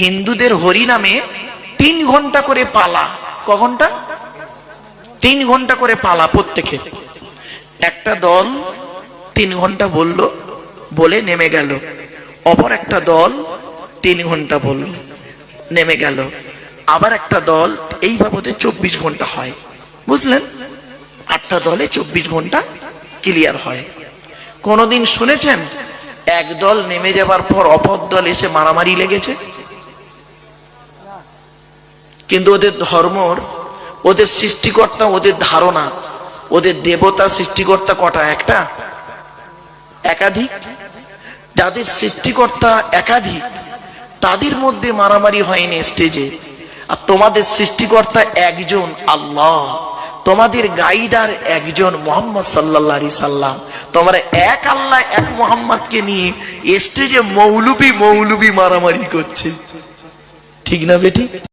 হিন্দুদের হরি নামে 3 ঘন্টা করে পালা। ক ঘন্টা? 3 ঘন্টা করে পালা প্রত্যেকে। একটা দল 3 ঘন্টা বলল, বলে নেমে গেল। অপর একটা দল 3 ঘন্টা বলল, নেমে গেল। আবার একটা দল, এইভাবে 24 ঘন্টা হয়, বুঝলেন? 8টা দলে 24 ঘন্টা ক্লিয়ার হয়। কোনদিন শুনেছেন এক দল নেমে যাবার পর অপর দল এসে মারামারি লেগেছে? কিন্তু ওদের ধর্মর, ওদের সৃষ্টিকর্তা, ওদের ধারণা, ওদের দেবতা সৃষ্টিকর্তা কটা? একটা? একাধিক? যাদের সৃষ্টিকর্তা একাধিক তাদের মধ্যে মারামারি হয়নি স্টেজে। আর তোমাদের সৃষ্টিকর্তা একজন আল্লাহ, তোমাদের গাইডার একজন মুহাম্মদ সাল্লাল্লাহু আলাইহি সাল্লাম। তোমরা এক আল্লাহ এক মুহাম্মদকে নিয়ে স্টেজে মৌলবি মারামারি করছে, ঠিক না বেটি?